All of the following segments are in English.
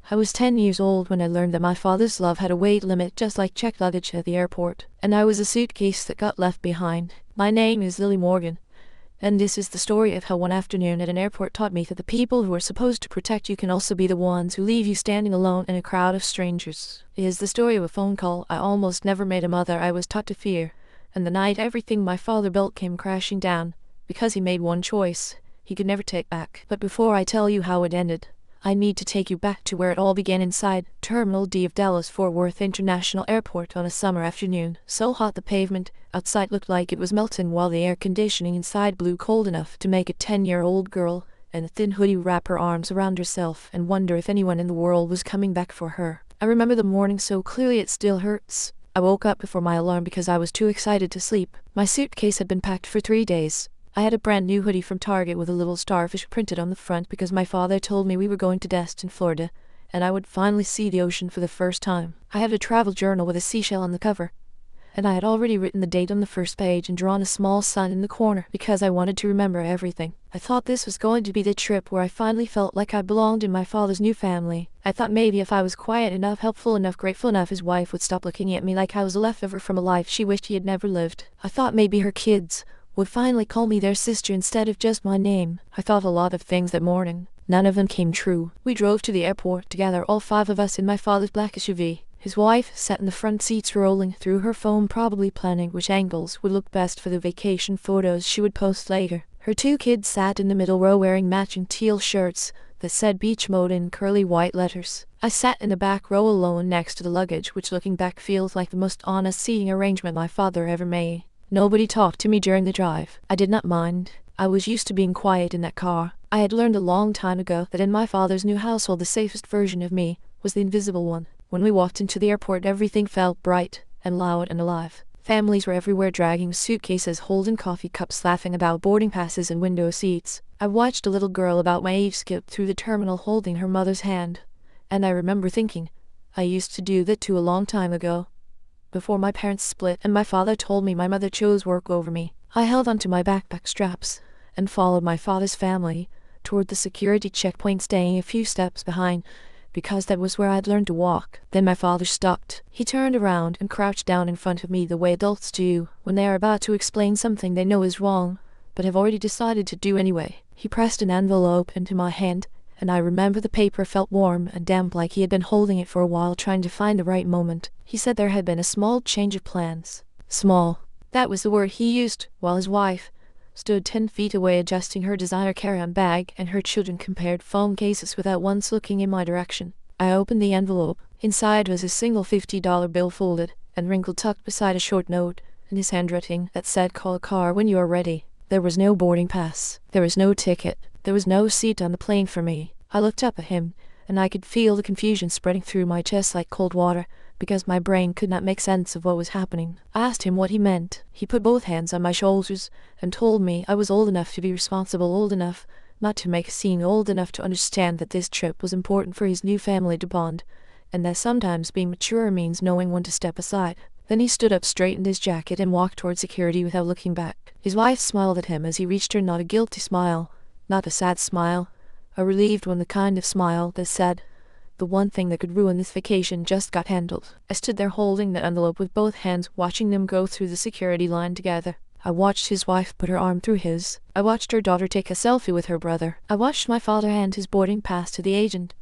I was 10 years old when I learned that my father's love had a weight limit just like checked luggage at the airport, and I was a suitcase that got left behind. My name is Lily Morgan, and this is the story of how one afternoon at an airport taught me that the people who are supposed to protect you can also be the ones who leave you standing alone in a crowd of strangers. It is the story of a phone call I almost never made, a mother I was taught to fear, and the night everything my father built came crashing down, because he made one choice he could never take back. But before I tell you how it ended, I need to take you back to where it all began inside Terminal D of Dallas-Fort Worth International Airport on a summer afternoon, so hot the pavement outside looked like it was melting while the air conditioning inside blew cold enough to make a 10-year-old girl in a thin hoodie wrap her arms around herself and wonder if anyone in the world was coming back for her. I remember the morning so clearly it still hurts. I woke up before my alarm because I was too excited to sleep. My suitcase had been packed for 3 days. I had a brand new hoodie from Target with a little starfish printed on the front because my father told me we were going to Destin, Florida, and I would finally see the ocean for the first time. I had a travel journal with a seashell on the cover, and I had already written the date on the first page and drawn a small sun in the corner because I wanted to remember everything. I thought this was going to be the trip where I finally felt like I belonged in my father's new family. I thought maybe if I was quiet enough, helpful enough, grateful enough, his wife would stop looking at me like I was a leftover from a life she wished he had never lived. I thought maybe her kids would finally call me their sister instead of just my name. I thought a lot of things that morning. None of them came true. We drove to the airport together, all 5 of us in my father's black SUV. His wife sat in the front seats rolling through her phone, probably planning which angles would look best for the vacation photos she would post later. Her 2 kids sat in the middle row wearing matching teal shirts that said beach mode in curly white letters. I sat in the back row alone next to the luggage, which looking back feels like the most honest seating arrangement my father ever made. Nobody talked to me during the drive. I did not mind. I was used to being quiet in that car. I had learned a long time ago that in my father's new household the safest version of me was the invisible one. When we walked into the airport, everything felt bright and loud and alive. Families were everywhere dragging suitcases, holding coffee cups, laughing about boarding passes and window seats. I watched a little girl about my age skip through the terminal holding her mother's hand, and I remember thinking, I used to do that too a long time ago, before my parents split and my father told me my mother chose work over me. I held onto my backpack straps and followed my father's family toward the security checkpoint, staying a few steps behind because that was where I'd learned to walk. Then my father stopped. He turned around and crouched down in front of me the way adults do when they are about to explain something they know is wrong but have already decided to do anyway. He pressed an envelope into my hand, and I remember the paper felt warm and damp, like he had been holding it for a while trying to find the right moment. He said there had been a small change of plans. Small. That was the word he used, while his wife stood 10 feet away adjusting her designer carry-on bag and her children compared phone cases without once looking in my direction. I opened the envelope. Inside was a single $50 bill folded and wrinkled, tucked beside a short note in his handwriting that said, "Call a car when you are ready." There was no boarding pass. There was no ticket. There was no seat on the plane for me. I looked up at him, and I could feel the confusion spreading through my chest like cold water, because my brain could not make sense of what was happening. I asked him what he meant. He put both hands on my shoulders and told me I was old enough to be responsible, old enough not to make a scene, old enough to understand that this trip was important for his new family to bond, and that sometimes being mature means knowing when to step aside. Then he stood up, straightened his jacket, and walked toward security without looking back. His wife smiled at him as he reached her, not a guilty smile, not a sad smile, a relieved one, the kind of smile that said, the one thing that could ruin this vacation just got handled. I stood there holding the envelope with both hands, watching them go through the security line together. I watched his wife put her arm through his. I watched her daughter take a selfie with her brother. I watched my father hand his boarding pass to the agent.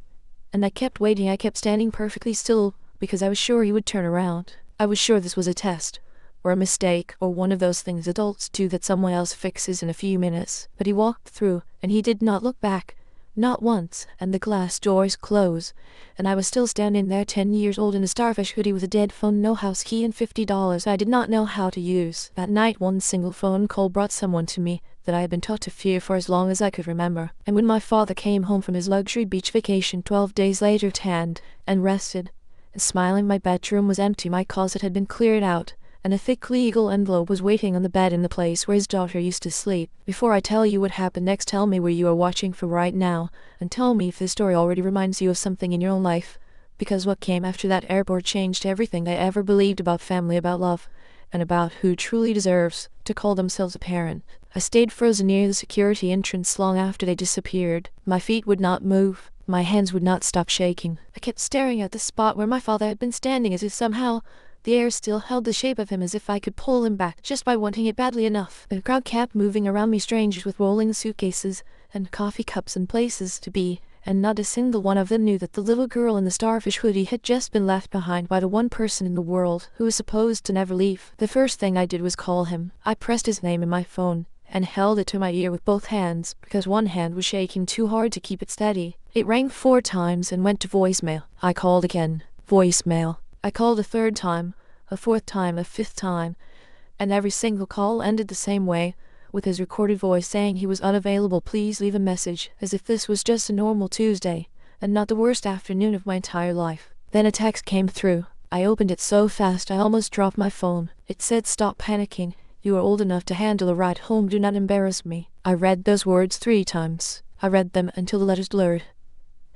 And I kept waiting. I kept standing perfectly still because I was sure he would turn around. I was sure this was a test, or a mistake, or one of those things adults do that someone else fixes in a few minutes. But he walked through, and he did not look back. Not once, and the glass doors closed, and I was still standing there, 10 years old, in a starfish hoodie with a dead phone, no house key, and $50 I did not know how to use. That night, one single phone call brought someone to me that I had been taught to fear for as long as I could remember. And when my father came home from his luxury beach vacation 12 days later, tanned and rested and smiling, my bedroom was empty, my closet had been cleared out, and a thick legal envelope was waiting on the bed in the place where his daughter used to sleep. Before I tell you what happened next, tell me where you are watching from right now, and tell me if this story already reminds you of something in your own life, because what came after that airport changed everything I ever believed about family, about love, and about who truly deserves to call themselves a parent. I stayed frozen near the security entrance long after they disappeared. My feet would not move. My hands would not stop shaking. I kept staring at the spot where my father had been standing as if somehow the air still held the shape of him, as if I could pull him back just by wanting it badly enough. The crowd kept moving around me, strangers with rolling suitcases and coffee cups and places to be, and not a single one of them knew that the little girl in the starfish hoodie had just been left behind by the one person in the world who was supposed to never leave. The first thing I did was call him. I pressed his name in my phone and held it to my ear with both hands because one hand was shaking too hard to keep it steady. It rang 4 times and went to voicemail. I called again. Voicemail. I called a 3rd time, a 4th time, a 5th time, and every single call ended the same way, with his recorded voice saying he was unavailable, please leave a message, as if this was just a normal Tuesday, and not the worst afternoon of my entire life. Then a text came through. I opened it so fast I almost dropped my phone. It said, stop panicking. You are old enough to handle a ride home. Do not embarrass me. I read those words 3 times. I read them until the letters blurred,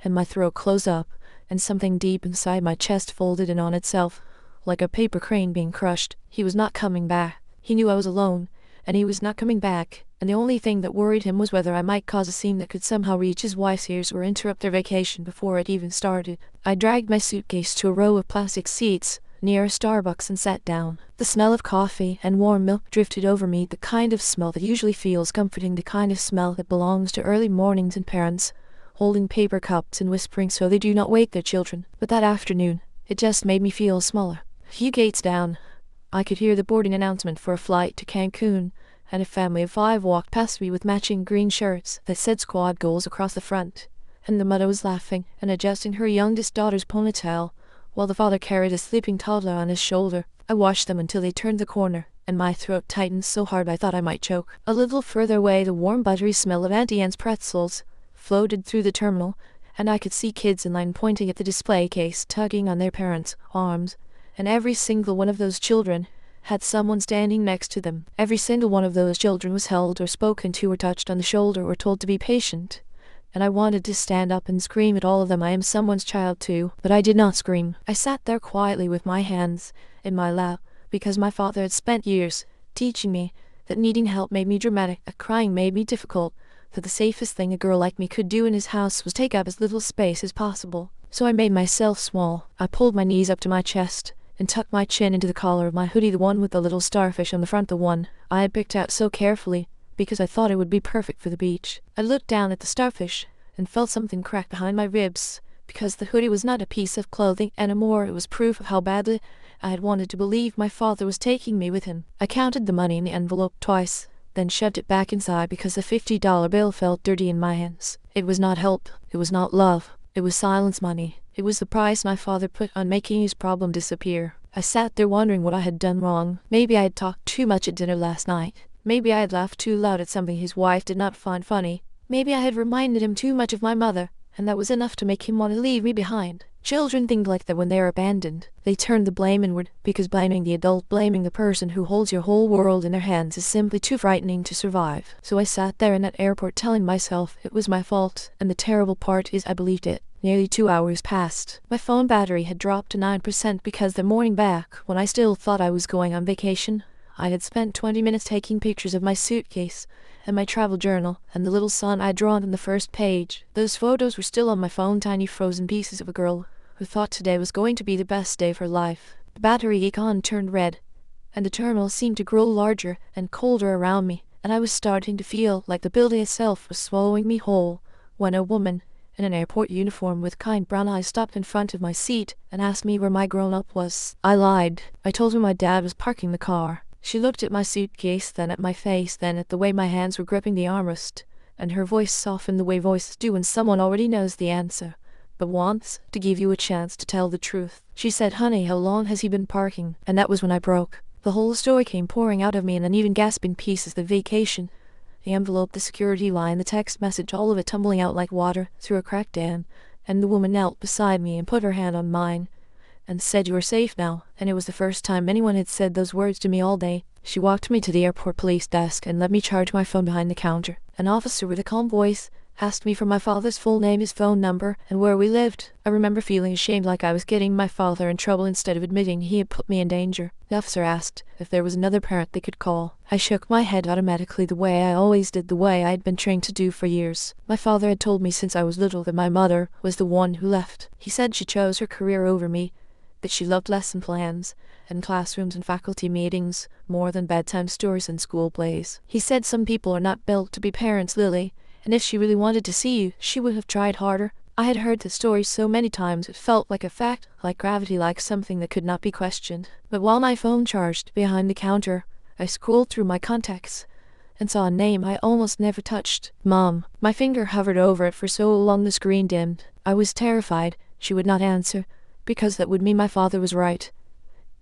and my throat closed up, and something deep inside my chest folded in on itself, like a paper crane being crushed. He was not coming back. He knew I was alone, and he was not coming back, and the only thing that worried him was whether I might cause a scene that could somehow reach his wife's ears or interrupt their vacation before it even started. I dragged my suitcase to a row of plastic seats near a Starbucks and sat down. The smell of coffee and warm milk drifted over me, the kind of smell that usually feels comforting, the kind of smell that belongs to early mornings and parents holding paper cups and whispering so they do not wake their children. But that afternoon, it just made me feel smaller. A few gates down, I could hear the boarding announcement for a flight to Cancun, and a family of 5 walked past me with matching green shirts that said squad goals across the front, and the mother was laughing and adjusting her youngest daughter's ponytail, while the father carried a sleeping toddler on his shoulder. I watched them until they turned the corner, and my throat tightened so hard I thought I might choke. A little further away, the warm buttery smell of Auntie Anne's pretzels floated through the terminal, and I could see kids in line pointing at the display case, tugging on their parents' arms, and every single one of those children had someone standing next to them. Every single one of those children was held or spoken to or touched on the shoulder or told to be patient, and I wanted to stand up and scream at all of them, I am someone's child too, but I did not scream. I sat there quietly with my hands in my lap, because my father had spent years teaching me that needing help made me dramatic, that crying made me difficult, that the safest thing a girl like me could do in his house was take up as little space as possible. So I made myself small. I pulled my knees up to my chest and tucked my chin into the collar of my hoodie, the one with the little starfish on the front, the one I had picked out so carefully because I thought it would be perfect for the beach. I looked down at the starfish and felt something crack behind my ribs, because the hoodie was not a piece of clothing anymore. It was proof of how badly I had wanted to believe my father was taking me with him. I counted the money in the envelope twice, then shoved it back inside because the $50 bill felt dirty in my hands. It was not help. It was not love. It was silence money. It was the price my father put on making his problem disappear. I sat there wondering what I had done wrong. Maybe I had talked too much at dinner last night. Maybe I had laughed too loud at something his wife did not find funny. Maybe I had reminded him too much of my mother, and that was enough to make him want to leave me behind. Children think like that when they are abandoned. They turn the blame inward, because blaming the adult, blaming the person who holds your whole world in their hands, is simply too frightening to survive. So I sat there in that airport telling myself it was my fault, and the terrible part is I believed it. Nearly 2 hours passed. My phone battery had dropped to 9% because the morning back, when I still thought I was going on vacation, I had spent 20 minutes taking pictures of my suitcase and my travel journal and the little sun I'd drawn on the first page. Those photos were still on my phone, tiny frozen pieces of a girl who thought today was going to be the best day of her life. The battery icon turned red, and the terminal seemed to grow larger and colder around me, and I was starting to feel like the building itself was swallowing me whole, when a woman in an airport uniform with kind brown eyes stopped in front of my seat and asked me where my grown-up was. I lied. I told her my dad was parking the car. She looked at my suitcase, then at my face, then at the way my hands were gripping the armrest, and her voice softened the way voices do when someone already knows the answer, but wants to give you a chance to tell the truth. She said, honey, how long has he been parking? And that was when I broke. The whole story came pouring out of me in uneven gasping pieces. The vacation, the envelope, the security line, the text message, all of it tumbling out like water through a cracked dam, and the woman knelt beside me and put her hand on mine and said, you are safe now. And it was the first time anyone had said those words to me all day. She walked me to the airport police desk and let me charge my phone behind the counter. An officer with a calm voice asked me for my father's full name, his phone number, and where we lived. I remember feeling ashamed, like I was getting my father in trouble instead of admitting he had put me in danger. The officer asked if there was another parent they could call. I shook my head automatically, the way I always did, the way I had been trained to do for years. My father had told me since I was little that my mother was the one who left. He said she chose her career over me, that she loved lesson plans and classrooms and faculty meetings more than bedtime stories and school plays. He said some people are not built to be parents, Lily, and if she really wanted to see you, she would have tried harder. I had heard the story so many times it felt like a fact, like gravity, like something that could not be questioned. But while my phone charged behind the counter, I scrolled through my contacts and saw a name I almost never touched. Mom. My finger hovered over it for so long the screen dimmed. I was terrified she would not answer, because that would mean my father was right,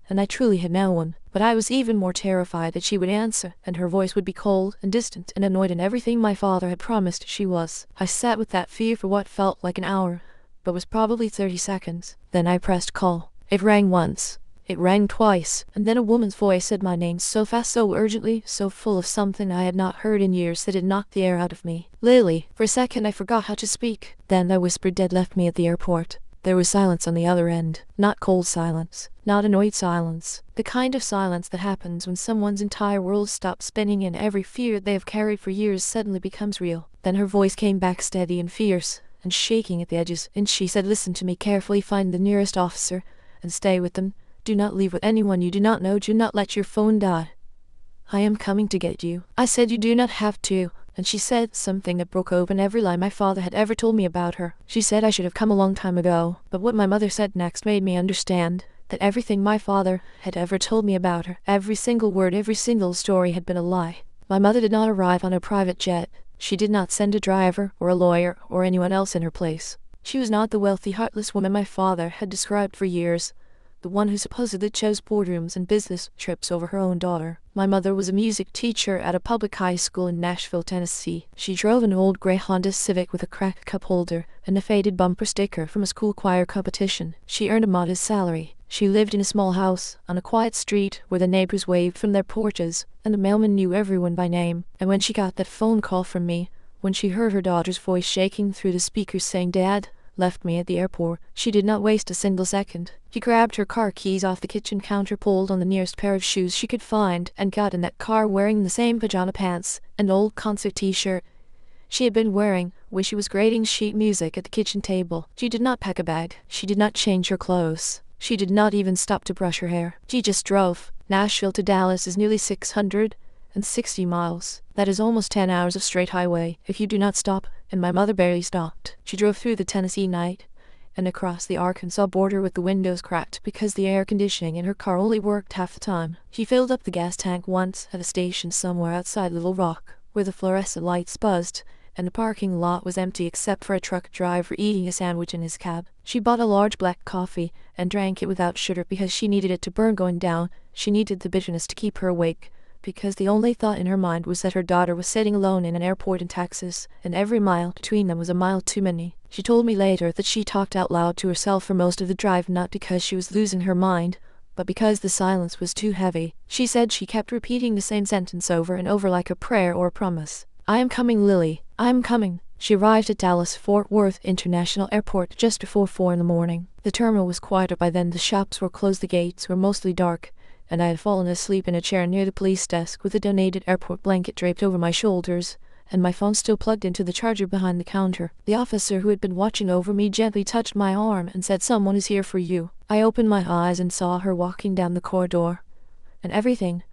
and I truly had no one. But I was even more terrified that she would answer, and her voice would be cold and distant and annoyed and everything my father had promised she was. I sat with that fear for what felt like an hour, but was probably 30 seconds. Then I pressed call. It rang once. It rang twice, and then a woman's voice said my name so fast, so urgently, so full of something I had not heard in years that it knocked the air out of me. Lily. For a second I forgot how to speak. Then I whispered dead left me at the airport. There was silence on the other end. Not cold silence. Not annoyed silence. The kind of silence that happens when someone's entire world stops spinning and every fear they have carried for years suddenly becomes real. Then her voice came back steady and fierce and shaking at the edges, and she said, listen to me carefully, find the nearest officer and stay with them. Do not leave with anyone you do not know. Do not let your phone die. I am coming to get you. I said you do not have to. And she said something that broke open every lie my father had ever told me about her. She said I should have come a long time ago, but what my mother said next made me understand that everything my father had ever told me about her, every single word, every single story, had been a lie. My mother did not arrive on a private jet. She did not send a driver or a lawyer or anyone else in her place. She was not the wealthy, heartless woman my father had described for years, the one who supposedly chose boardrooms and business trips over her own daughter. My mother was a music teacher at a public high school in Nashville, Tennessee. She drove an old gray Honda Civic with a cracked cup holder and a faded bumper sticker from a school choir competition. She earned a modest salary. She lived in a small house on a quiet street where the neighbors waved from their porches and the mailman knew everyone by name. And when she got that phone call from me, when she heard her daughter's voice shaking through the speakers saying, "Dad left me at the airport," she did not waste a single second. She grabbed her car keys off the kitchen counter, pulled on the nearest pair of shoes she could find, and got in that car wearing the same pajama pants and old concert t-shirt she had been wearing when she was grading sheet music at the kitchen table. She did not pack a bag. She did not change her clothes. She did not even stop to brush her hair. She just drove. Nashville to Dallas is nearly 660 miles. That is almost 10 hours of straight highway if you do not stop, and my mother barely stopped. She drove through the Tennessee night and across the Arkansas border with the windows cracked because the air conditioning in her car only worked half the time. She filled up the gas tank once at a station somewhere outside Little Rock, where the fluorescent lights buzzed and the parking lot was empty except for a truck driver eating a sandwich in his cab. She bought a large black coffee and drank it without sugar because she needed it to burn going down. She needed the bitterness to keep her awake, because the only thought in her mind was that her daughter was sitting alone in an airport in Texas, and every mile between them was a mile too many. She told me later that she talked out loud to herself for most of the drive, not because she was losing her mind, but because the silence was too heavy. She said she kept repeating the same sentence over and over like a prayer or a promise. I am coming, Lily. I am coming. She arrived at Dallas-Fort Worth International Airport just before 4 in the morning. The terminal was quieter by then. The shops were closed, the gates were mostly dark, and I had fallen asleep in a chair near the police desk with a donated airport blanket draped over my shoulders, and my phone still plugged into the charger behind the counter. The officer who had been watching over me gently touched my arm and said, "Someone is here for you." I opened my eyes and saw her walking down the corridor, and everything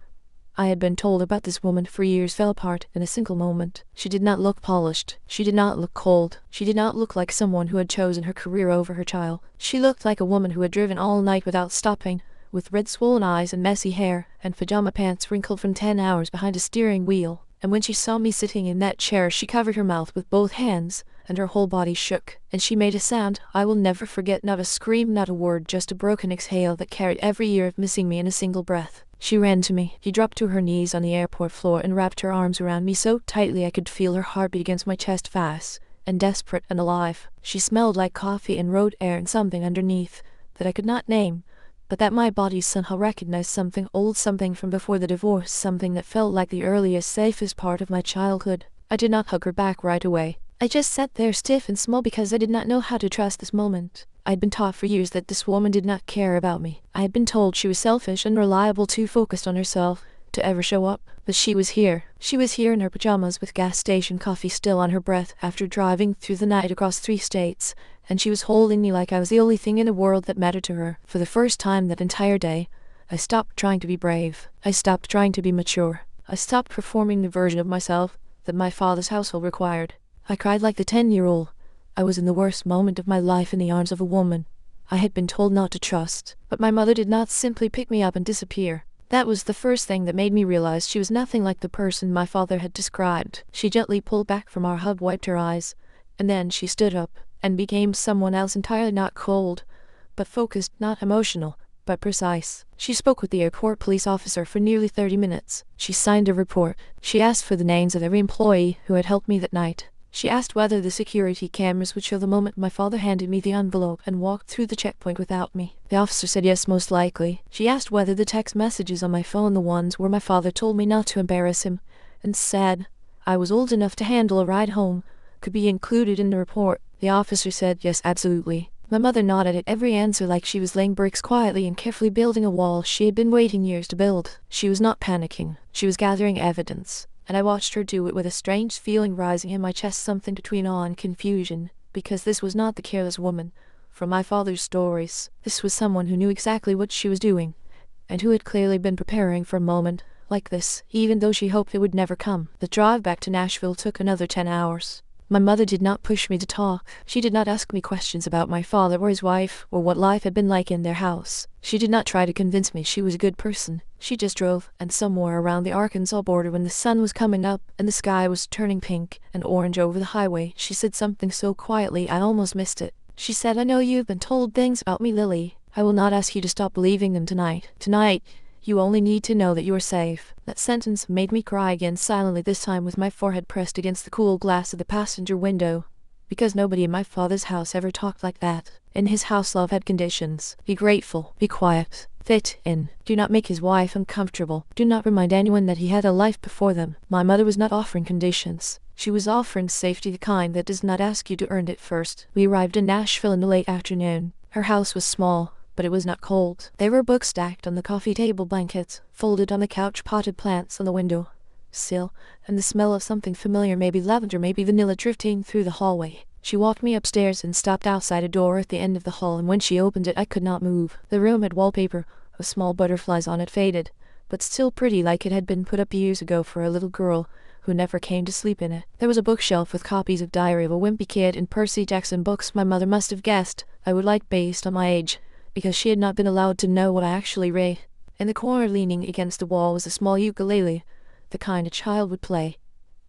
I had been told about this woman for years fell apart in a single moment. She did not look polished. She did not look cold. She did not look like someone who had chosen her career over her child. She looked like a woman who had driven all night without stopping, with red swollen eyes and messy hair, and pajama pants wrinkled from 10 hours behind a steering wheel. And when she saw me sitting in that chair, she covered her mouth with both hands, and her whole body shook, and she made a sound I will never forget. Not a scream, not a word, just a broken exhale that carried every year of missing me in a single breath. She ran to me. She dropped to her knees on the airport floor and wrapped her arms around me so tightly I could feel her heartbeat against my chest, fast and desperate and alive. She smelled like coffee and road air and something underneath that I could not name, but that my body somehow recognized, something old, something from before the divorce, something that felt like the earliest, safest part of my childhood. I did not hug her back right away. I just sat there stiff and small because I did not know how to trust this moment. I had been taught for years that this woman did not care about me. I had been told she was selfish, unreliable, too focused on herself to ever show up. But she was here. She was here in her pajamas with gas station coffee still on her breath after driving through the night across 3 states, and she was holding me like I was the only thing in the world that mattered to her. For the first time that entire day, I stopped trying to be brave. I stopped trying to be mature. I stopped performing the version of myself that my father's household required. I cried like the 10-year-old. I was in the worst moment of my life in the arms of a woman I had been told not to trust. But my mother did not simply pick me up and disappear. That was the first thing that made me realize she was nothing like the person my father had described. She gently pulled back from our hug, wiped her eyes, and then she stood up and became someone else entirely, not cold, but focused, not emotional, but precise. She spoke with the airport police officer for nearly 30 minutes. She signed a report. She asked for the names of every employee who had helped me that night. She asked whether the security cameras would show the moment my father handed me the envelope and walked through the checkpoint without me. The officer said yes, most likely. She asked whether the text messages on my phone, the ones where my father told me not to embarrass him, and said I was old enough to handle a ride home, could be included in the report. The officer said yes, absolutely. My mother nodded at every answer like she was laying bricks quietly and carefully building a wall she had been waiting years to build. She was not panicking. She was gathering evidence. And I watched her do it with a strange feeling rising in my chest, something between awe and confusion, because this was not the careless woman from my father's stories. This was someone who knew exactly what she was doing, and who had clearly been preparing for a moment like this, even though she hoped it would never come. The drive back to Nashville took another 10 hours. My mother did not push me to talk. She did not ask me questions about my father or his wife or what life had been like in their house. She did not try to convince me she was a good person. She just drove, and somewhere around the Arkansas border, when the sun was coming up and the sky was turning pink and orange over the highway, she said something so quietly I almost missed it. She said, "I know you've been told things about me, Lily. I will not ask you to stop believing them tonight. Tonight, you only need to know that you are safe." That sentence made me cry again, silently, this time with my forehead pressed against the cool glass of the passenger window. Because nobody in my father's house ever talked like that. In his house, love had conditions. Be grateful, be quiet, fit in. Do not make his wife uncomfortable. Do not remind anyone that he had a life before them. My mother was not offering conditions. She was offering safety, the kind that does not ask you to earn it first. We arrived in Nashville in the late afternoon. Her house was small, but it was not cold. There were books stacked on the coffee table, blankets folded on the couch, potted plants on the window sill, and the smell of something familiar, maybe lavender, maybe vanilla, drifting through the hallway. She walked me upstairs and stopped outside a door at the end of the hall, and when she opened it I could not move. The room had wallpaper with small butterflies on it, faded, but still pretty, like it had been put up years ago for a little girl who never came to sleep in it. There was a bookshelf with copies of Diary of a Wimpy Kid and Percy Jackson books my mother must have guessed I would like based on my age, because she had not been allowed to know what I actually read. In the corner, leaning against the wall, was a small ukulele, the kind a child would play,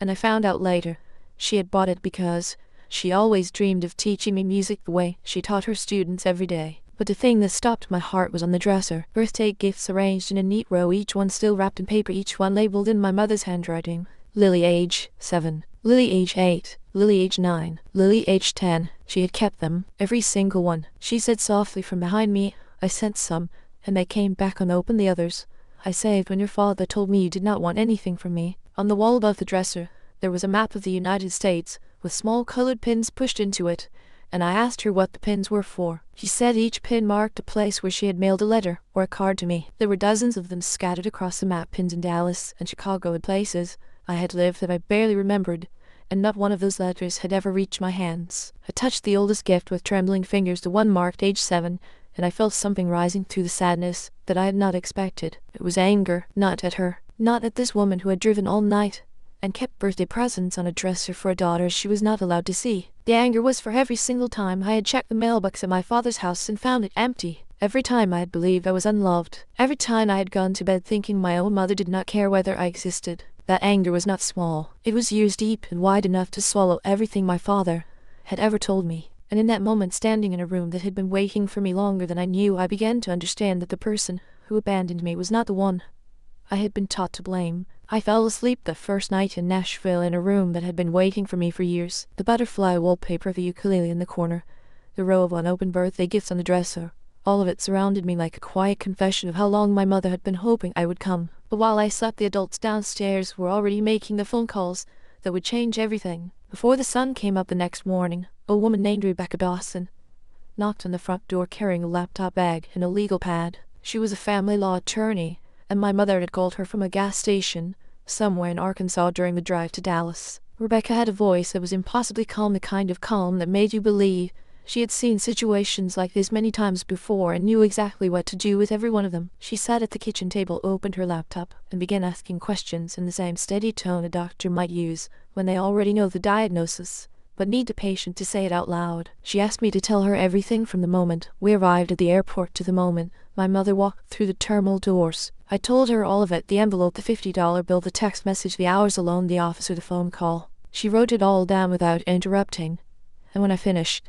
and I found out later she had bought it because she always dreamed of teaching me music the way she taught her students every day. But the thing that stopped my heart was on the dresser. Birthday gifts arranged in a neat row, each one still wrapped in paper, each one labeled in my mother's handwriting. Lily age 7, Lily age 8, Lily age 9, Lily age 10. She had kept them, every single one. She said softly from behind me, "I sent some, and they came back unopened, the others I saved when your father told me you did not want anything from me." On the wall above the dresser, there was a map of the United States, with small colored pins pushed into it, and I asked her what the pins were for. She said each pin marked a place where she had mailed a letter or a card to me. There were dozens of them scattered across the map, pins in Dallas and Chicago and places I had lived that I barely remembered, and not one of those letters had ever reached my hands. I touched the oldest gift with trembling fingers, the one marked age 7, and I felt something rising through the sadness that I had not expected. It was anger, not at her, not at this woman who had driven all night and kept birthday presents on a dresser for a daughter she was not allowed to see. The anger was for every single time I had checked the mailbox at my father's house and found it empty. Every time I had believed I was unloved. Every time I had gone to bed thinking my own mother did not care whether I existed. That anger was not small. It was years deep and wide enough to swallow everything my father had ever told me. And in that moment, standing in a room that had been waiting for me longer than I knew, I began to understand that the person who abandoned me was not the one I had been taught to blame. I fell asleep the first night in Nashville in a room that had been waiting for me for years. The butterfly wallpaper, the ukulele in the corner, the row of unopened birthday gifts on the dresser, all of it surrounded me like a quiet confession of how long my mother had been hoping I would come. But while I slept, the adults downstairs were already making the phone calls that would change everything. Before the sun came up the next morning, a woman named Rebecca Dawson knocked on the front door carrying a laptop bag and a legal pad. She was a family law attorney, and my mother had called her from a gas station somewhere in Arkansas during the drive to Dallas. Rebecca had a voice that was impossibly calm, the kind of calm that made you believe she had seen situations like this many times before and knew exactly what to do with every one of them. She sat at the kitchen table, opened her laptop, and began asking questions in the same steady tone a doctor might use when they already know the diagnosis, but need the patient to say it out loud. She asked me to tell her everything from the moment we arrived at the airport to the moment my mother walked through the terminal doors. I told her all of it: the envelope, the $50 bill, the text message, the hours alone, the officer, the phone call. She wrote it all down without interrupting, and when I finished,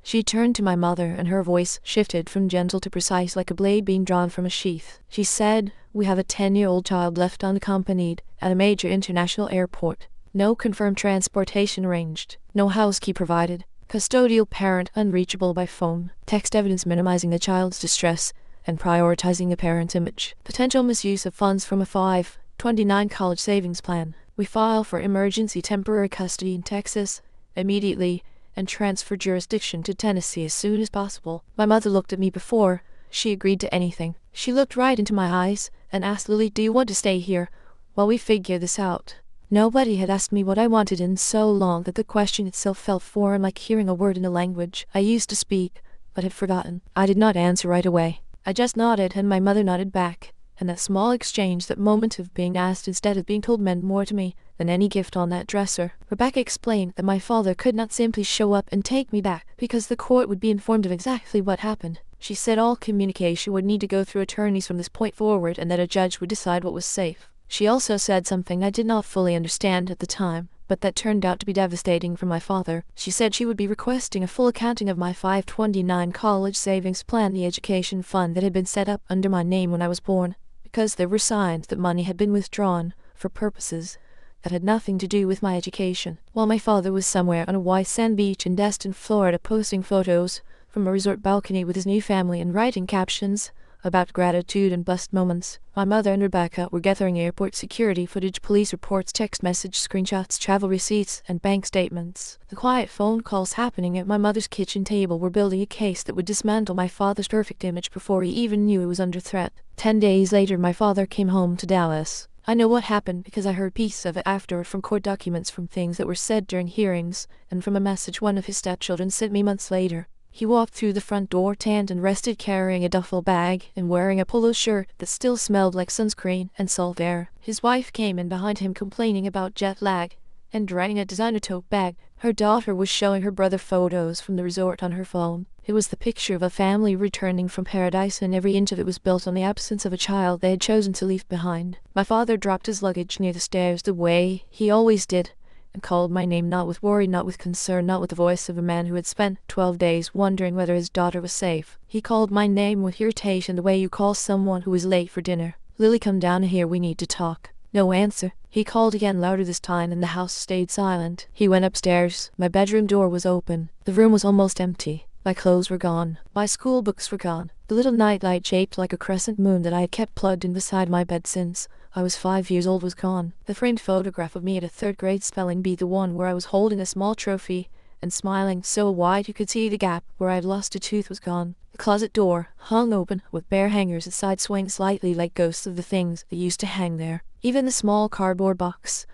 she turned to my mother, and her voice shifted from gentle to precise like a blade being drawn from a sheath. She said, "We have a 10-year-old child left unaccompanied at a major international airport. No confirmed transportation arranged. No house key provided. Custodial parent unreachable by phone. Text evidence minimizing the child's distress and prioritizing the parent's image. Potential misuse of funds from a 529 college savings plan. We file for emergency temporary custody in Texas immediately and transfer jurisdiction to Tennessee as soon as possible." My mother looked at me before she agreed to anything. She looked right into my eyes and asked, "Lily, do you want to stay here while we figure this out?" Nobody had asked me what I wanted in so long that the question itself felt foreign, like hearing a word in a language I used to speak but had forgotten. I did not answer right away. I just nodded, and my mother nodded back, and that small exchange, that moment of being asked instead of being told, meant more to me than any gift on that dresser. Rebecca explained that my father could not simply show up and take me back because the court would be informed of exactly what happened. She said all communication would need to go through attorneys from this point forward, and that a judge would decide what was safe. She also said something I did not fully understand at the time, but that turned out to be devastating for my father. She said she would be requesting a full accounting of my 529 college savings plan, the education fund that had been set up under my name when I was born, because there were signs that money had been withdrawn for purposes that had nothing to do with my education. While my father was somewhere on a white sand beach in Destin, Florida, posting photos from a resort balcony with his new family and writing captions about gratitude and blessed moments, my mother and Rebecca were gathering airport security footage, police reports, text message screenshots, travel receipts, and bank statements. The quiet phone calls happening at my mother's kitchen table were building a case that would dismantle my father's perfect image before he even knew it was under threat. 10 days later, my father came home to Dallas. I know what happened because I heard pieces of it afterward from court documents, from things that were said during hearings, and from a message one of his stepchildren sent me months later. He walked through the front door, tanned and rested, carrying a duffel bag and wearing a polo shirt that still smelled like sunscreen and salt air. His wife came in behind him complaining about jet lag and dragging a designer tote bag. Her daughter was showing her brother photos from the resort on her phone. It was the picture of a family returning from paradise, and every inch of it was built on the absence of a child they had chosen to leave behind. My father dropped his luggage near the stairs the way he always did, and called my name, not with worry, not with concern, not with the voice of a man who had spent 12 days wondering whether his daughter was safe. He called my name with irritation, the way you call someone who is late for dinner. "Lily, come down here, we need to talk." No answer. He called again, louder this time, and the house stayed silent. He went upstairs. My bedroom door was open. The room was almost empty. My clothes were gone. My school books were gone. The little nightlight shaped like a crescent moon that I had kept plugged in beside my bed since I was 5 years old was gone. The framed photograph of me at a third-grade spelling bee, the one where I was holding a small trophy and smiling so wide you could see the gap where I had lost a tooth, was gone. The closet door hung open with bare hangers that side swing slightly like ghosts of the things that used to hang there. Even the small cardboard box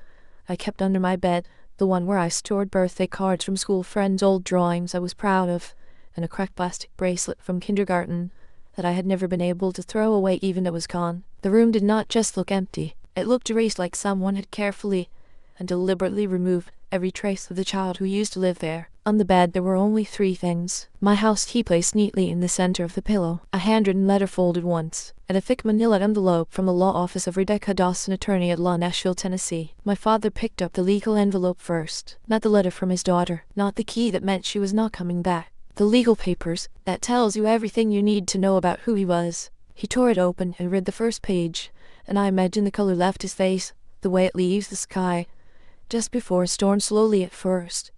I kept under my bed, the one where I stored birthday cards from school friends, old drawings I was proud of, and a cracked plastic bracelet from kindergarten that I had never been able to throw away, even it was gone. The room did not just look empty. It looked erased, like someone had carefully and deliberately removed every trace of the child who used to live there. On the bed there were only 3 things. My house key placed neatly in the center of the pillow, a handwritten letter folded once, and a thick manila envelope from the law office of Rebecca Dawson, attorney at law, Nashville, Tennessee. My father picked up the legal envelope first. Not the letter from his daughter, not the key that meant she was not coming back. The legal papers that tells you everything you need to know about who he was. He tore it open and read the first page, and I imagined the color left his face, the way it leaves the sky just before a storm, slowly at first,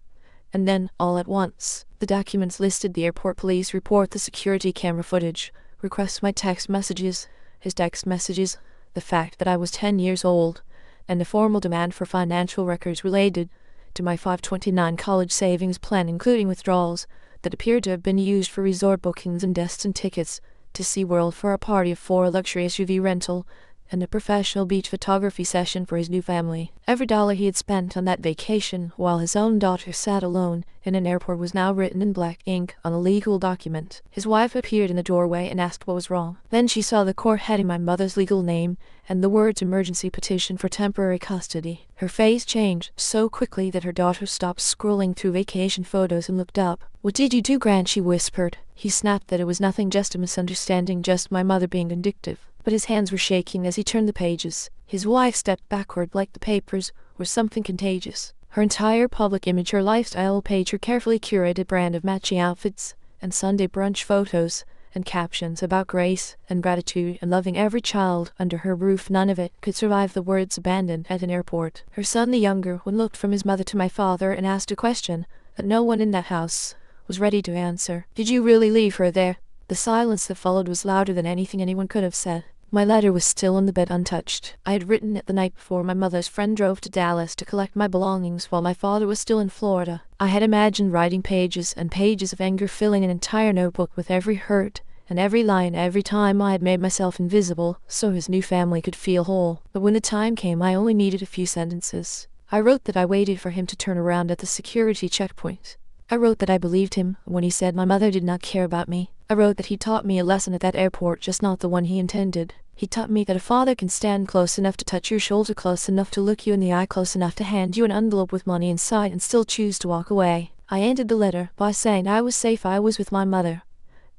and then all at once. The documents listed the airport police report, the security camera footage, requests, my text messages, his text messages, the fact that I was 10 years old, and the formal demand for financial records related to my 529 college savings plan, including withdrawals that appeared to have been used for resort bookings and destined tickets to SeaWorld for a party of 4, a luxury SUV rental, and a professional beach photography session for his new family. Every dollar he had spent on that vacation while his own daughter sat alone in an airport was now written in black ink on a legal document. His wife appeared in the doorway and asked what was wrong. Then she saw the court heading my mother's legal name and the words emergency petition for temporary custody. Her face changed so quickly that her daughter stopped scrolling through vacation photos and looked up. "What did you do, Grant?" she whispered. He snapped that it was nothing, just a misunderstanding, just my mother being vindictive. But his hands were shaking as he turned the pages. His wife stepped backward like the papers were something contagious. Her entire public image, her lifestyle page, her carefully curated brand of matching outfits and Sunday brunch photos and captions about grace and gratitude and loving every child under her roof, none of it could survive the words abandoned at an airport. Her son, the younger one, looked from his mother to my father and asked a question that no one in that house was ready to answer. "Did you really leave her there?" The silence that followed was louder than anything anyone could have said. My letter was still on the bed, untouched. I had written it the night before my mother's friend drove to Dallas to collect my belongings while my father was still in Florida. I had imagined writing pages and pages of anger, filling an entire notebook with every hurt and every line every time I had made myself invisible so his new family could feel whole. But when the time came, I only needed a few sentences. I wrote that I waited for him to turn around at the security checkpoint. I wrote that I believed him when he said my mother did not care about me. I wrote that he taught me a lesson at that airport, just not the one he intended. He taught me that a father can stand close enough to touch your shoulder, close enough to look you in the eye, close enough to hand you an envelope with money inside and still choose to walk away. I ended the letter by saying I was safe, I was with my mother,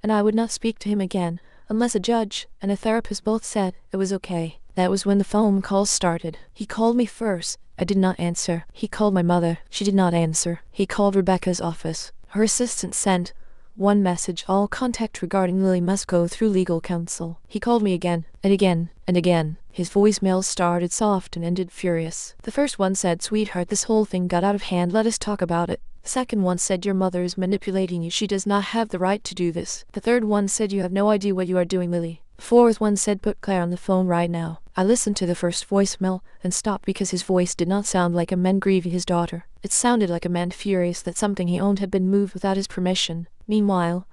and I would not speak to him again unless a judge and a therapist both said it was okay. That was when the phone calls started. He called me first. I did not answer. He called my mother. She did not answer. He called Rebecca's office. Her assistant sent one message: all contact regarding Lily must go through legal counsel. He called me again, and again, and again. His voicemail started soft and ended furious. The first one said, "Sweetheart, this whole thing got out of hand. Let us talk about it." The second one said, "Your mother is manipulating you. She does not have the right to do this." The third one said, "You have no idea what you are doing, Lily." The fourth one said, "Put Claire on the phone right now." I listened to the first voicemail and stopped because his voice did not sound like a man grieving his daughter. It sounded like a man furious that something he owned had been moved without his permission. Meanwhile,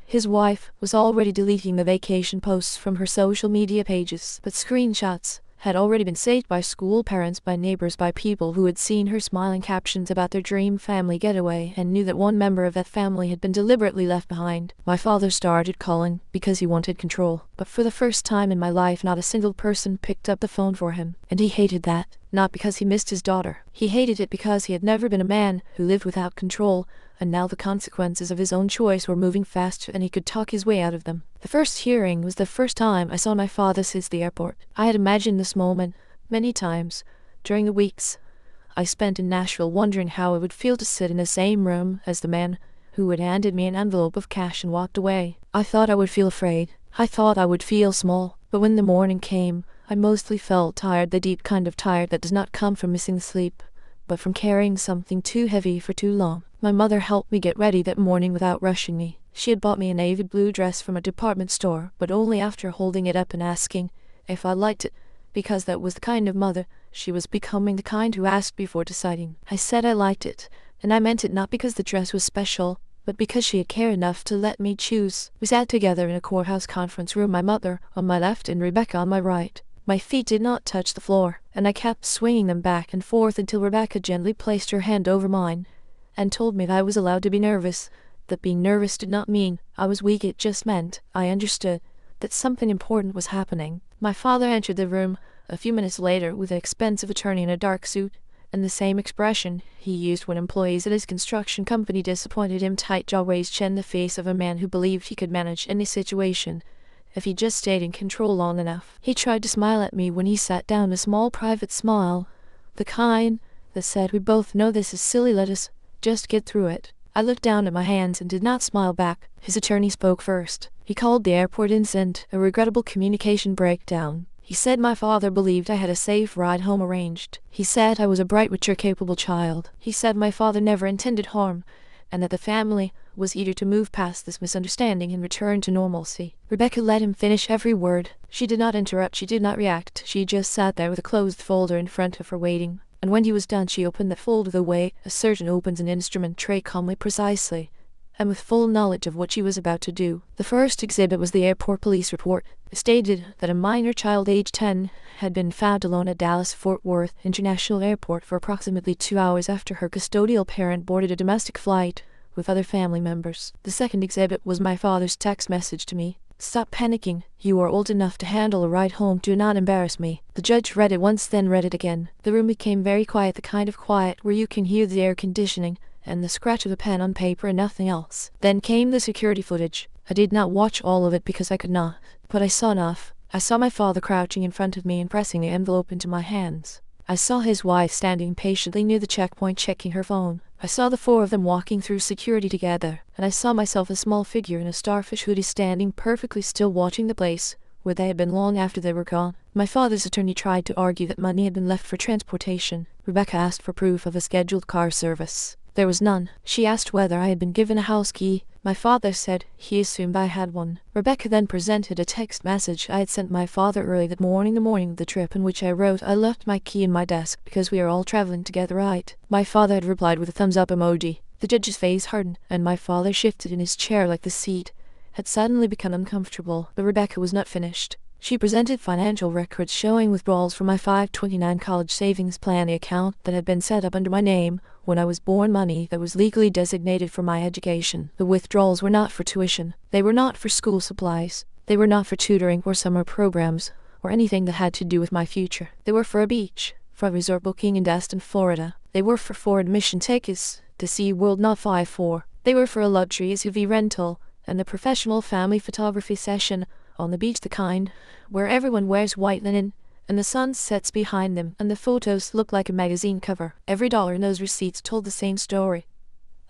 his wife was already deleting the vacation posts from her social media pages, but screenshots had already been saved by school parents, by neighbors, by people who had seen her smiling captions about their dream family getaway and knew that one member of that family had been deliberately left behind. My father started calling because he wanted control, but for the first time in my life not a single person picked up the phone for him, and he hated that. Not because he missed his daughter. He hated it because he had never been a man who lived without control, and now the consequences of his own choice were moving faster and he could talk his way out of them. The first hearing was the first time I saw my father since the airport. I had imagined this moment many times during the weeks I spent in Nashville, wondering how it would feel to sit in the same room as the man who had handed me an envelope of cash and walked away. I thought I would feel afraid. I thought I would feel small. But when the morning came, I mostly felt tired, the deep kind of tired that does not come from missing sleep, but from carrying something too heavy for too long. My mother helped me get ready that morning without rushing me. She had bought me a navy blue dress from a department store, but only after holding it up and asking if I liked it, because that was the kind of mother she was becoming, the kind who asked before deciding. I said I liked it, and I meant it not because the dress was special, but because she had cared enough to let me choose. We sat together in a courthouse conference room, my mother on my left and Rebecca on my right. My feet did not touch the floor, and I kept swinging them back and forth until Rebecca gently placed her hand over mine and told me that I was allowed to be nervous, that being nervous did not mean I was weak, it just meant I understood that something important was happening. My father entered the room a few minutes later with an expensive attorney in a dark suit, and the same expression he used when employees at his construction company disappointed him: tight jaw, raised chin, the face of a man who believed he could manage any situation if he just stayed in control long enough. He tried to smile at me when he sat down, a small private smile, the kind that said, "We both know this is silly, let us just get through it." I looked down at my hands and did not smile back. His attorney spoke first. He called the airport incident a regrettable communication breakdown. He said my father believed I had a safe ride home arranged. He said I was a bright, mature, capable child. He said my father never intended harm, and that the family was eager to move past this misunderstanding and return to normalcy. Rebecca let him finish every word. She did not interrupt, she did not react. She just sat there with a closed folder in front of her, waiting. and when he was done she opened the folder the way a surgeon opens an instrument tray, calmly, precisely, and with full knowledge of what she was about to do. The first exhibit was the airport police report. It stated that a minor child aged 10 had been found alone at Dallas-Fort Worth International Airport for approximately 2 hours after her custodial parent boarded a domestic flight with other family members. The second exhibit was my father's text message to me. "Stop panicking. You are old enough to handle a ride home. Do not embarrass me." The judge read it once, then read it again. The room became very quiet, the kind of quiet where you can hear the air conditioning and the scratch of a pen on paper and nothing else. Then came the security footage. I did not watch all of it because I could not, but I saw enough. I saw my father crouching in front of me and pressing the envelope into my hands. I saw his wife standing patiently near the checkpoint checking her phone. I saw the four of them walking through security together, and I saw myself, a small figure in a starfish hoodie, standing perfectly still watching the place where they had been long after they were gone. My father's attorney tried to argue that money had been left for transportation. Rebecca asked for proof of a scheduled car service. There was none. She asked whether I had been given a house key. My father said he assumed I had one. Rebecca then presented a text message I had sent my father early that morning, the morning of the trip, in which I wrote, "I left my key in my desk because we are all traveling together, right?" My father had replied with a thumbs up emoji. The judge's face hardened, and my father shifted in his chair like the seat had suddenly become uncomfortable. But Rebecca was not finished. She presented financial records showing withdrawals from my 529 college savings plan, the account that had been set up under my name when I was born, money that was legally designated for my education. The withdrawals were not for tuition. They were not for school supplies. They were not for tutoring or summer programs or anything that had to do with my future. They were for a beach, for a resort booking in Destin, Florida. They were for admission tickets to Sea World, not 5-4. They were for a luxury SUV rental and a professional family photography session on the beach, the kind where everyone wears white linen and the sun sets behind them and the photos look like a magazine cover. Every dollar in those receipts told the same story.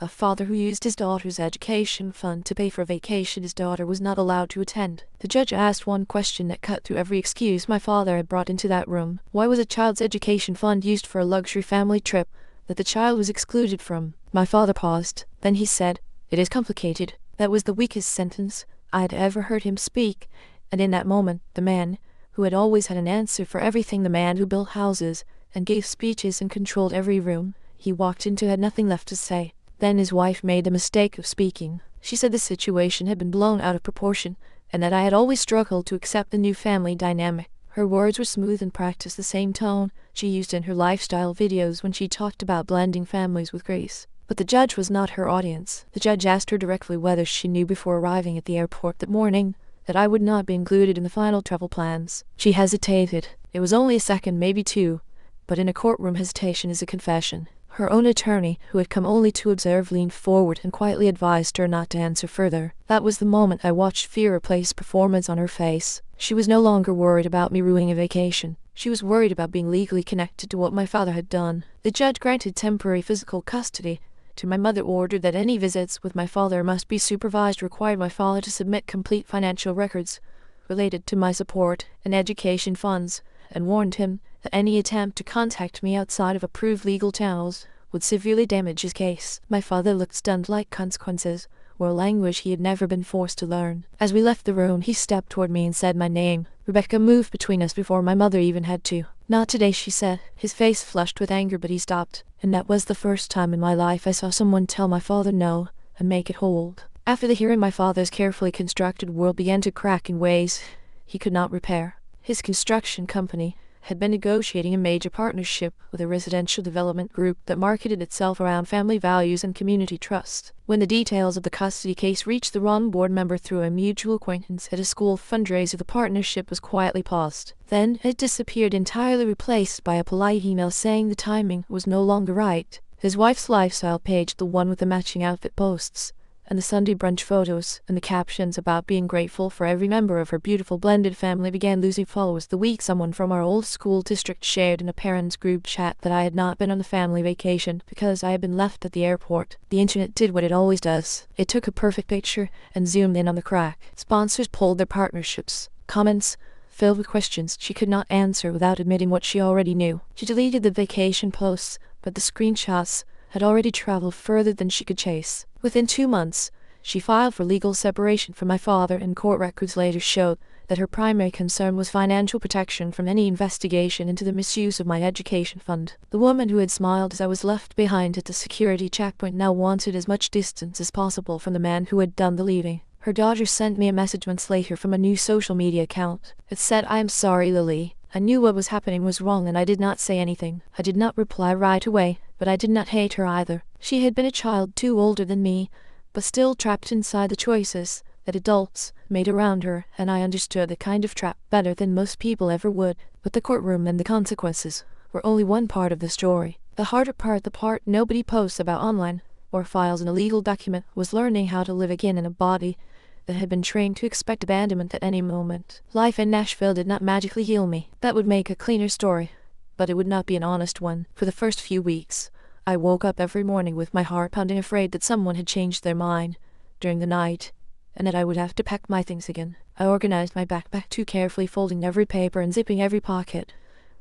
A father who used his daughter's education fund to pay for a vacation his daughter was not allowed to attend. The judge asked one question that cut through every excuse my father had brought into that room. Why was a child's education fund used for a luxury family trip that the child was excluded from? My father paused. Then he said, "It is complicated." That was the weakest sentence I had ever heard him speak, and in that moment, the man who had always had an answer for everything, the man who built houses and gave speeches and controlled every room he walked into, had nothing left to say. Then his wife made the mistake of speaking. She said the situation had been blown out of proportion, and that I had always struggled to accept the new family dynamic. Her words were smooth and practiced the same tone she used in her lifestyle videos when she talked about blending families with grace. But the judge was not her audience. The judge asked her directly whether she knew before arriving at the airport that morning that I would not be included in the final travel plans. She hesitated. It was only a second, maybe two, but in a courtroom hesitation is a confession. Her own attorney, who had come only to observe, leaned forward and quietly advised her not to answer further. That was the moment I watched fear replace performance on her face. She was no longer worried about me ruining a vacation. She was worried about being legally connected to what my father had done. The judge granted temporary physical custody to my mother, ordered that any visits with my father must be supervised, required my father to submit complete financial records related to my support and education funds, and warned him that any attempt to contact me outside of approved legal channels would severely damage his case. My father looked stunned, like consequences were a language he had never been forced to learn. As we left the room, he stepped toward me and said my name. Rebecca moved between us before my mother even had to. "Not today," she said. His face flushed with anger, but he stopped. And that was the first time in my life I saw someone tell my father no and make it hold. After the hearing, my father's carefully constructed world began to crack in ways he could not repair. His construction company had been negotiating a major partnership with a residential development group that marketed itself around family values and community trust. When the details of the custody case reached the wrong board member through a mutual acquaintance at a school fundraiser, the partnership was quietly paused. Then it disappeared, entirely replaced by a polite email saying the timing was no longer right. His wife's lifestyle page, the one with the matching outfit posts and the Sunday brunch photos and the captions about being grateful for every member of her beautiful blended family, began losing followers. The week someone from our old school district shared in a parents group chat that I had not been on the family vacation because I had been left at the airport. The internet did what it always does. It took a perfect picture and zoomed in on the crack. Sponsors pulled their partnerships. Comments filled with questions she could not answer without admitting what she already knew. She deleted the vacation posts, but the screenshots had already traveled further than she could chase. Within 2 months, she filed for legal separation from my father, and court records later showed that her primary concern was financial protection from any investigation into the misuse of my education fund. The woman who had smiled as I was left behind at the security checkpoint now wanted as much distance as possible from the man who had done the leaving. Her daughter sent me a message months later from a new social media account. It said, "I am sorry, Lily. I knew what was happening was wrong and I did not say anything. I did not reply right away, but I did not hate her either. She had been a child too older than me, but still trapped inside the choices that adults made around her, and I understood the kind of trap better than most people ever would. But the courtroom and the consequences were only one part of the story. The harder part, the part nobody posts about online or files in a legal document, was learning how to live again in a body that had been trained to expect abandonment at any moment. Life in Nashville did not magically heal me. That would make a cleaner story, but it would not be an honest one. For the first few weeks, I woke up every morning with my heart pounding, afraid that someone had changed their mind during the night, and that I would have to pack my things again. I organized my backpack too carefully, folding every paper and zipping every pocket,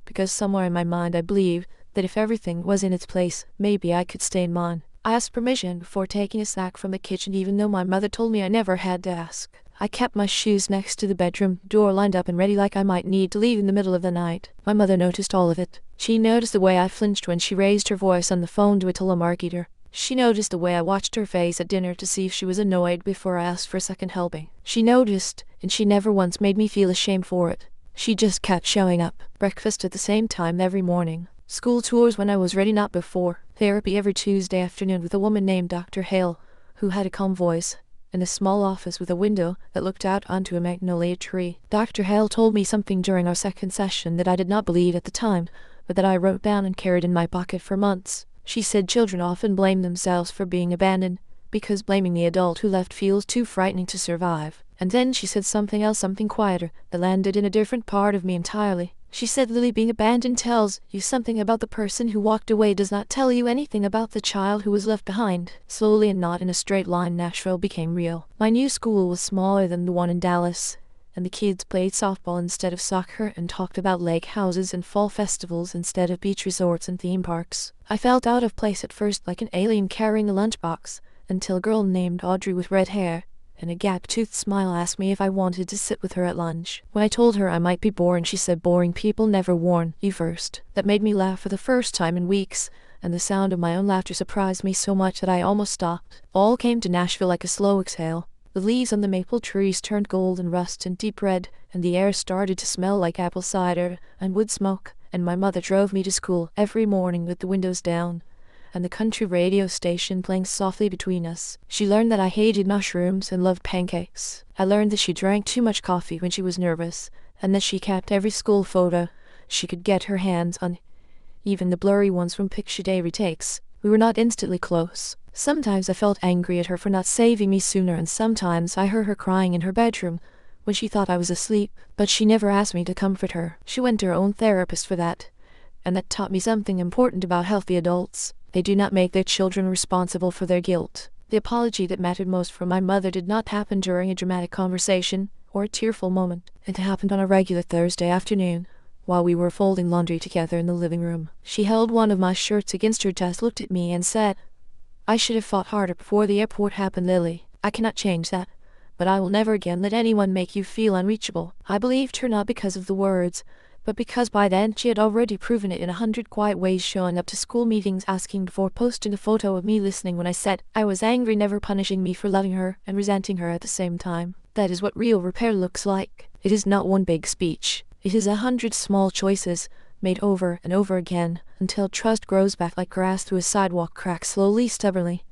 because somewhere in my mind I believed that if everything was in its place, maybe I could stay in mine. I asked permission before taking a snack from the kitchen, even though my mother told me I never had to ask. I kept my shoes next to the bedroom door, lined up and ready like I might need to leave in the middle of the night. My mother noticed all of it. She noticed the way I flinched when she raised her voice on the phone to a telemarketer. She noticed the way I watched her face at dinner to see if she was annoyed before I asked for a second helping. She noticed, and she never once made me feel ashamed for it. She just kept showing up. Breakfast at the same time every morning. School tours when I was ready, not before. Therapy every Tuesday afternoon with a woman named Dr. Hale, who had a calm voice, in a small office with a window that looked out onto a magnolia tree. Dr. Hale told me something during our second session that I did not believe at the time, but that I wrote down and carried in my pocket for months. She said children often blame themselves for being abandoned, because blaming the adult who left feels too frightening to survive. And then she said something else, something quieter, that landed in a different part of me entirely. She said, "Lily, being abandoned tells you something about the person who walked away, does not tell you anything about the child who was left behind." Slowly and not in a straight line, Nashville became real. My new school was smaller than the one in Dallas, and the kids played softball instead of soccer and talked about lake houses and fall festivals instead of beach resorts and theme parks. I felt out of place at first, like an alien carrying a lunchbox, until a girl named Audrey with red hair and a gap-toothed smile asked me if I wanted to sit with her at lunch. When I told her I might be boring, she said, "Boring people never warn you first." That made me laugh for the first time in weeks, and the sound of my own laughter surprised me so much that I almost stopped. All came to Nashville like a slow exhale. The leaves on the maple trees turned gold and rust and deep red, and the air started to smell like apple cider and wood smoke, and my mother drove me to school every morning with the windows down and the country radio station playing softly between us. She learned that I hated mushrooms and loved pancakes. I learned that she drank too much coffee when she was nervous, and that she kept every school photo she could get her hands on, even the blurry ones from picture day retakes. We were not instantly close. Sometimes I felt angry at her for not saving me sooner, and sometimes I heard her crying in her bedroom when she thought I was asleep, but she never asked me to comfort her. She went to her own therapist for that, and that taught me something important about healthy adults. They do not make their children responsible for their guilt. The apology that mattered most from my mother did not happen during a dramatic conversation or a tearful moment. It happened on a regular Thursday afternoon, while we were folding laundry together in the living room. She held one of my shirts against her chest, looked at me, and said, "I should have fought harder before the airport happened, Lily. I cannot change that, but I will never again let anyone make you feel unreachable." I believed her not because of the words, but because by then she had already proven it in 100 quiet ways, showing up to school meetings, asking for, posting a photo of me listening when I said I was angry, never punishing me for loving her and resenting her at the same time. That is what real repair looks like. It is not one big speech. It is 100 small choices, made over and over again, until trust grows back like grass through a sidewalk crack, slowly, stubbornly,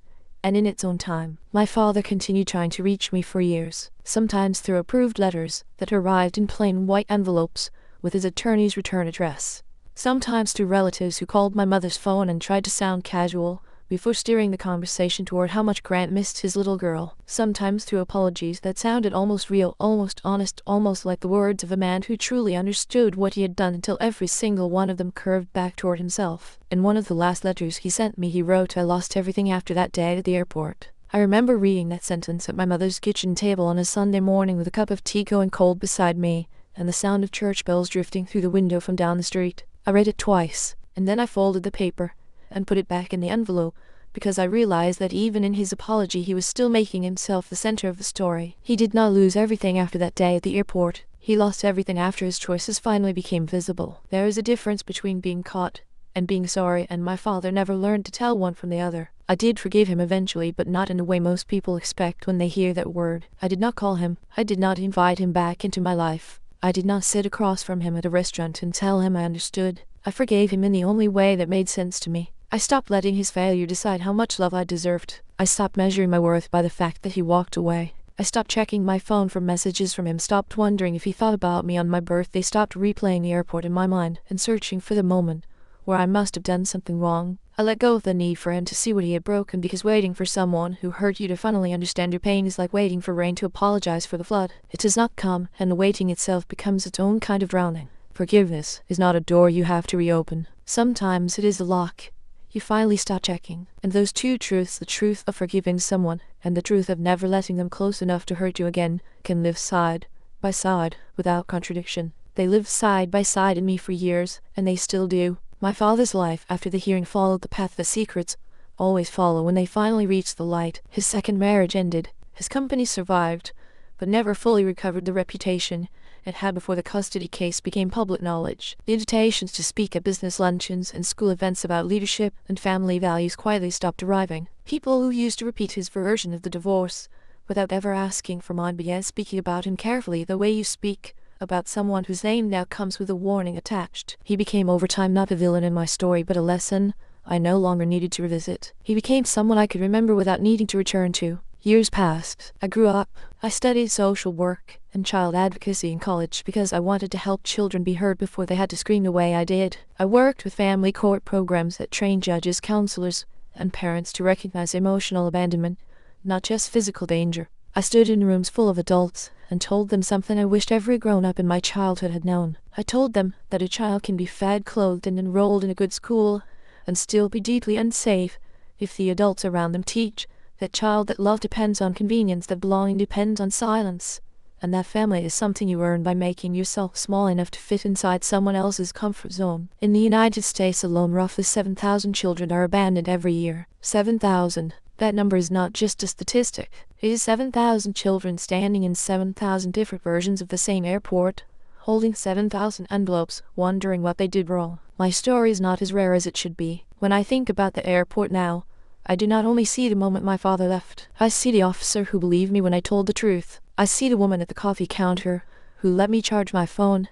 and in its own time. My father continued trying to reach me for years, sometimes through approved letters that arrived in plain white envelopes with his attorney's return address, sometimes through relatives who called my mother's phone and tried to sound casual before steering the conversation toward how much Grant missed his little girl, sometimes through apologies that sounded almost real, almost honest, almost like the words of a man who truly understood what he had done, until every single one of them curved back toward himself. In one of the last letters he sent me, he wrote, "I lost everything after that day at the airport." I remember reading that sentence at my mother's kitchen table on a Sunday morning with a cup of tea going cold beside me, and the sound of church bells drifting through the window from down the street. I read it twice, and then I folded the paper and put it back in the envelope, because I realized that even in his apology he was still making himself the center of the story. He did not lose everything after that day at the airport, He lost everything after his choices finally became visible. There is a difference between being caught and being sorry, and my father never learned to tell one from the other. I did forgive him eventually, but not in the way most people expect when they hear that word. I did not call him. I did not invite him back into my life. I did not sit across from him at a restaurant and tell him I understood. I forgave him in the only way that made sense to me. I stopped letting his failure decide how much love I deserved. I stopped measuring my worth by the fact that he walked away. I stopped checking my phone for messages from him, stopped wondering if he thought about me on my birthday, stopped replaying the airport in my mind and searching for the moment where I must have done something wrong. I let go of the need for him to see what he had broken, because waiting for someone who hurt you to finally understand your pain is like waiting for rain to apologize for the flood. It does not come, and the waiting itself becomes its own kind of drowning. Forgiveness is not a door you have to reopen. Sometimes it is a lock you finally stop checking. And those two truths, the truth of forgiving someone and the truth of never letting them close enough to hurt you again, can live side by side without contradiction. They lived side by side in me for years, and they still do. My father's life after the hearing followed the path the secrets always follow when they finally reach the light. His second marriage ended. His company survived, but never fully recovered the reputation it had before the custody case became public knowledge. The invitations to speak at business luncheons and school events about leadership and family values quietly stopped arriving. People who used to repeat his version of the divorce without ever asking for mine began speaking about him carefully, the way you speak about someone whose name now comes with a warning attached. He became over time not a villain in my story, but a lesson I no longer needed to revisit. He became someone I could remember without needing to return to. Years passed. I grew up. I studied social work and child advocacy in college because I wanted to help children be heard before they had to scream the way I did. I worked with family court programs that train judges, counselors, and parents to recognize emotional abandonment, not just physical danger. I stood in rooms full of adults and told them something I wished every grown-up in my childhood had known. I told them that a child can be fed, clothed, and enrolled in a good school and still be deeply unsafe if the adults around them teach that child that love depends on convenience, that belonging depends on silence, and that family is something you earn by making yourself small enough to fit inside someone else's comfort zone. In the United States alone, roughly 7,000 children are abandoned every year. 7,000. That number is not just a statistic. It is 7,000 children standing in 7,000 different versions of the same airport, holding 7,000 envelopes, wondering what they did wrong. My story is not as rare as it should be. When I think about the airport now, I do not only see the moment my father left. I see the officer who believed me when I told the truth. I see the woman at the coffee counter who let me charge my phone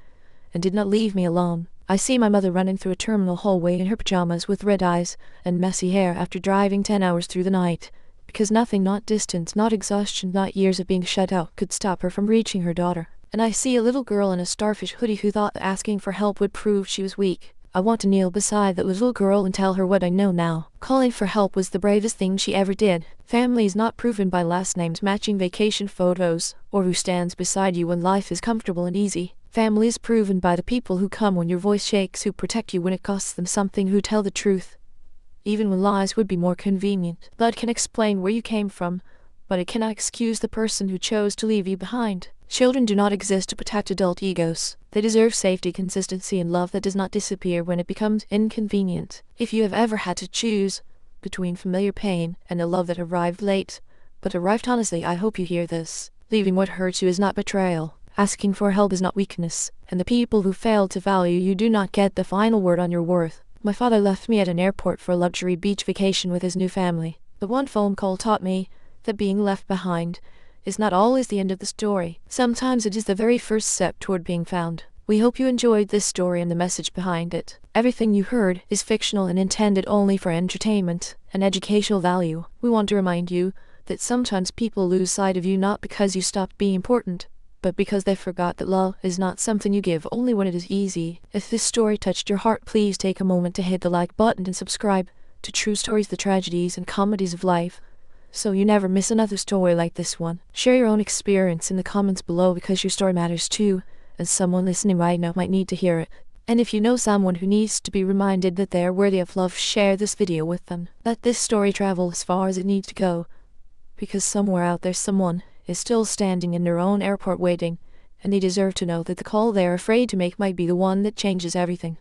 and did not leave me alone. I see my mother running through a terminal hallway in her pajamas with red eyes and messy hair after driving 10 hours through the night, because nothing, not distance, not exhaustion, not years of being shut out, could stop her from reaching her daughter. And I see a little girl in a starfish hoodie who thought asking for help would prove she was weak. I want to kneel beside that little girl and tell her what I know now. Calling for help was the bravest thing she ever did. Family is not proven by last names matching vacation photos, or who stands beside you when life is comfortable and easy. Family is proven by the people who come when your voice shakes, who protect you when it costs them something, who tell the truth, even when lies would be more convenient. Blood can explain where you came from, but it cannot excuse the person who chose to leave you behind. Children do not exist to protect adult egos. They deserve safety, consistency, and love that does not disappear when it becomes inconvenient. If you have ever had to choose between familiar pain and a love that arrived late, but arrived honestly, I hope you hear this. Leaving what hurts you is not betrayal. Asking for help is not weakness. And the people who fail to value you do not get the final word on your worth. My father left me at an airport for a luxury beach vacation with his new family. The one phone call taught me that being left behind is not always the end of the story. Sometimes it is the very first step toward being found. We hope you enjoyed this story and the message behind it. Everything you heard is fictional and intended only for entertainment and educational value. We want to remind you that sometimes people lose sight of you not because you stopped being important, but because they forgot that love is not something you give only when it is easy. If this story touched your heart, please take a moment to hit the like button and subscribe to True Stories, the Tragedies and Comedies of Life, so you never miss another story like this one. Share your own experience in the comments below, because your story matters too, and someone listening right now might need to hear it. And if you know someone who needs to be reminded that they are worthy of love, share this video with them. Let this story travel as far as it needs to go, because somewhere out there someone is still standing in their own airport waiting, and they deserve to know that the call they're afraid to make might be the one that changes everything.